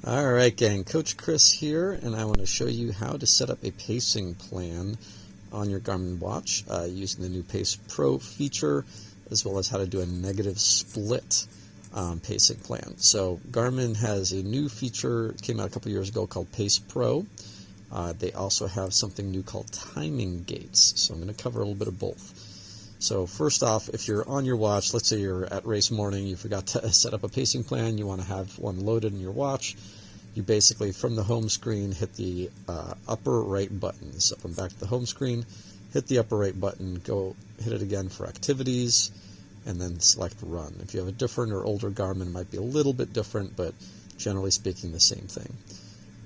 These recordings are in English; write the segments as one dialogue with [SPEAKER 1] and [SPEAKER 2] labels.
[SPEAKER 1] Alright gang, Coach Chris here, and I want to show you how to set up a pacing plan on your Garmin watch using the new PacePro feature, as well as how to do a negative split pacing plan. So Garmin has a new feature, it came out a couple years ago, called PacePro. They also have something new called timing gates, so I'm going to cover a little bit of both. So first off, if you're on your watch, let's say you're at race morning, you forgot to set up a pacing plan, you want to have one loaded in your watch, you basically, from the home screen, hit the upper right button. So from back to the home screen, hit the upper right button, go hit it again for activities, and then select run. If you have a different or older Garmin, it might be a little bit different, but generally speaking, the same thing.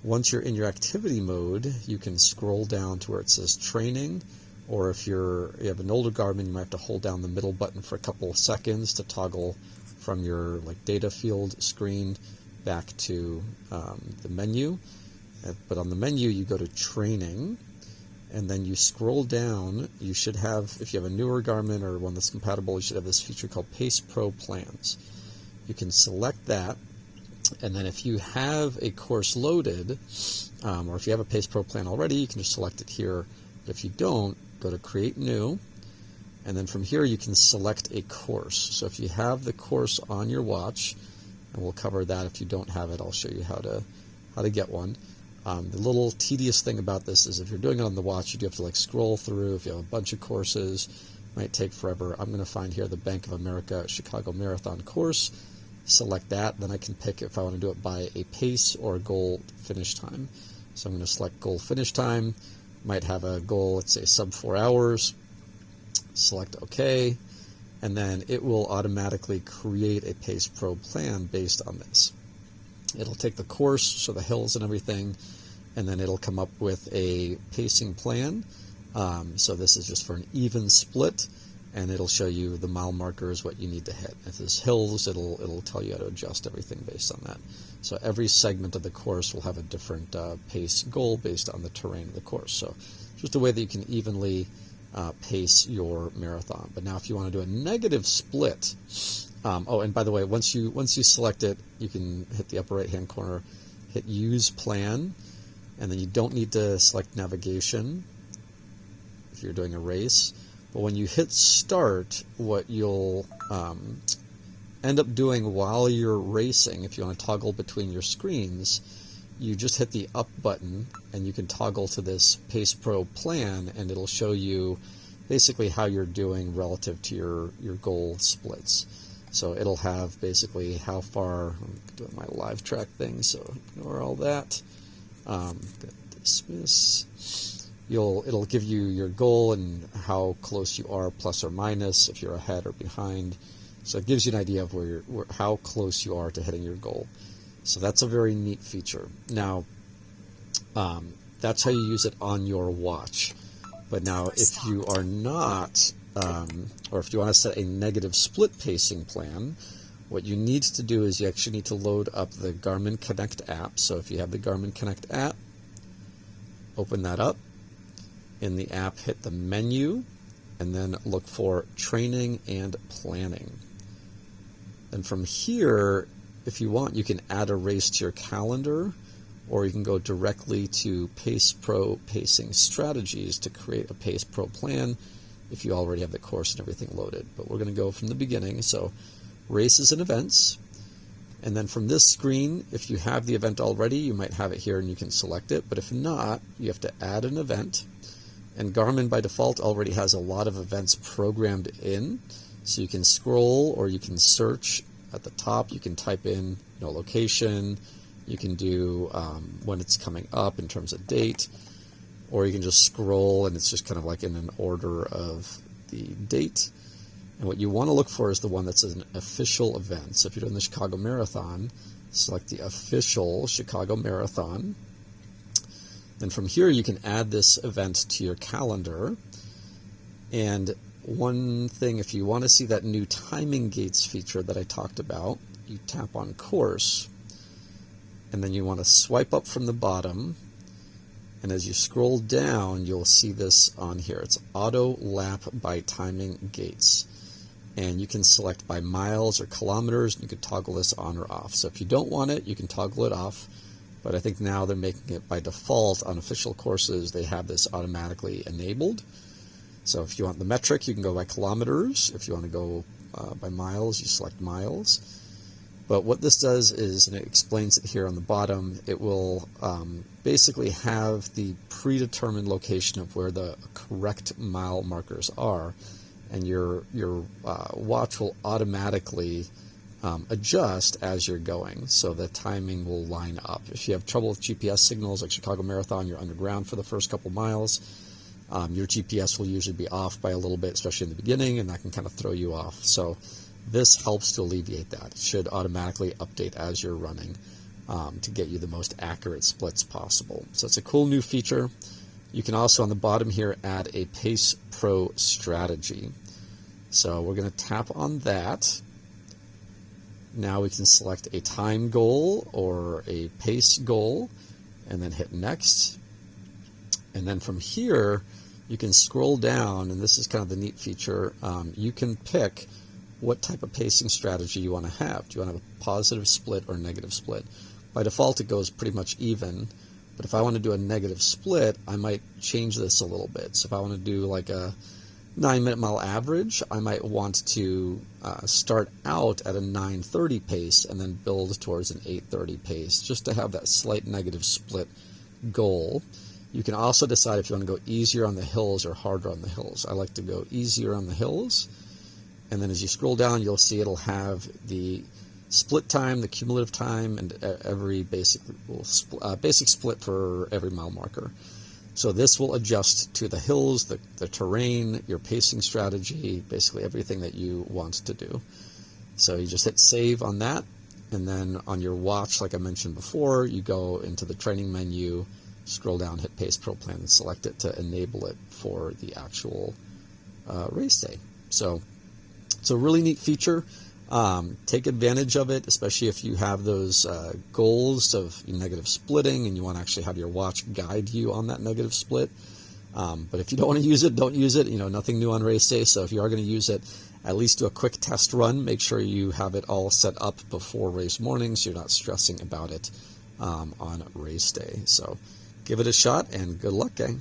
[SPEAKER 1] Once you're in your activity mode, you can scroll down to where it says training, or if you have an older Garmin, you might have to hold down the middle button for a couple of seconds to toggle from your data field screen back to the menu. But on the menu, you go to training, and then you scroll down. You should have, if you have a newer Garmin or one that's compatible, you should have this feature called PacePro Plans. You can select that, and then if you have a course loaded, or if you have a PacePro plan already, you can just select it here. But if you don't, go to Create New, and then from here you can select a course. So if you have the course on your watch, and we'll cover that. If you don't have it, I'll show you how to get one. The little tedious thing about this is if you're doing it on the watch, you do have to scroll through. If you have a bunch of courses, it might take forever. I'm going to find here the Bank of America Chicago Marathon course, select that, then I can pick if I want to do it by a pace or a goal finish time. So I'm going to select goal finish time, might have a goal, let's say sub 4 hours, select OK, and then it will automatically create a PacePro plan based on this. It'll take the course, so the hills and everything, and then it'll come up with a pacing plan. So this is just for an even split, and it'll show you the mile markers, what you need to hit. If there's hills, it'll tell you how to adjust everything based on that. So every segment of the course will have a different pace goal based on the terrain of the course. So just a way that you can evenly pace your marathon. But now if you want to do a negative split, oh, and by the way, once you select it, you can hit the upper right hand corner, hit use plan, and then you don't need to select navigation if you're doing a race. But when you hit start, what you'll end up doing while you're racing, if you want to toggle between your screens, you just hit the up button and you can toggle to this PacePro plan, and it'll show you basically how you're doing relative to your goal splits. So it'll have basically how far, I'm doing my live track thing, so ignore all that. Dismiss. It'll give you your goal and how close you are, plus or minus, if you're ahead or behind. So it gives you an idea of how close you are to hitting your goal. So that's a very neat feature. Now, that's how you use it on your watch. But now, if you are not, or if you want to set a negative split pacing plan, what you need to do is you actually need to load up the Garmin Connect app. So if you have the Garmin Connect app, open that up. In the app, hit the menu, and then look for training and planning. And from here, if you want, you can add a race to your calendar, or you can go directly to PacePro Pacing Strategies to create a PacePro plan if you already have the course and everything loaded. But we're going to go from the beginning. So races and events. And then from this screen, if you have the event already, you might have it here and you can select it. But if not, you have to add an event. And Garmin, by default, already has a lot of events programmed in. So you can scroll or you can search at the top. You can type in location. You can do when it's coming up in terms of date. Or you can just scroll and it's just kind of like in an order of the date. And what you want to look for is the one that's an official event. So if you're doing the Chicago Marathon, select the official Chicago Marathon. Then from here, you can add this event to your calendar. And one thing, if you want to see that new timing gates feature that I talked about, you tap on course, and then you want to swipe up from the bottom. And as you scroll down, you'll see this on here. It's auto lap by timing gates. and you can select by miles or kilometers, and you can toggle this on or off. So if you don't want it, you can toggle it off, but I think now they're making it by default on official courses. They have this automatically enabled. So if you want the metric, you can go by kilometers. If you want to go by miles, you select miles. But what this does is, and it explains it here on the bottom, it will basically have the predetermined location of where the correct mile markers are, and your watch will automatically adjust as you're going, so the timing will line up. If you have trouble with GPS signals, like Chicago Marathon, you're underground for the first couple miles, your GPS will usually be off by a little bit, especially in the beginning, and that can kind of throw you off. So this helps to alleviate that. It should automatically update as you're running to get you the most accurate splits possible. So it's a cool new feature. You can also, on the bottom here, add a PacePro strategy. So we're going to tap on that. Now we can select a time goal or a pace goal, and then hit next. And then from here, you can scroll down, and this is kind of the neat feature. You can pick what type of pacing strategy you want to have. Do you want to have a positive split or negative split? By default, it goes pretty much even, but if I want to do a negative split, I might change this a little bit. So if I want to do like a 9-minute mile average, I might want to start out at a 9:30 pace and then build towards an 8:30 pace, just to have that slight negative split goal. You can also decide if you want to go easier on the hills or harder on the hills. I like to go easier on the hills. And then as you scroll down, you'll see it'll have the split time, the cumulative time, and every basic split for every mile marker. So this will adjust to the hills, the terrain, your pacing strategy, basically everything that you want to do. So you just hit save on that, and then on your watch, like I mentioned before, you go into the training menu, scroll down, hit PacePro Plan, and select it to enable it for the actual race day. So it's a really neat feature. Take advantage of it, especially if you have those goals of negative splitting and you want to actually have your watch guide you on that negative split. But if you don't want to use it, don't use it. Nothing new on race day. So if you are going to use it, at least do a quick test run. Make sure you have it all set up before race morning so you're not stressing about it on race day. So give it a shot, and good luck, gang.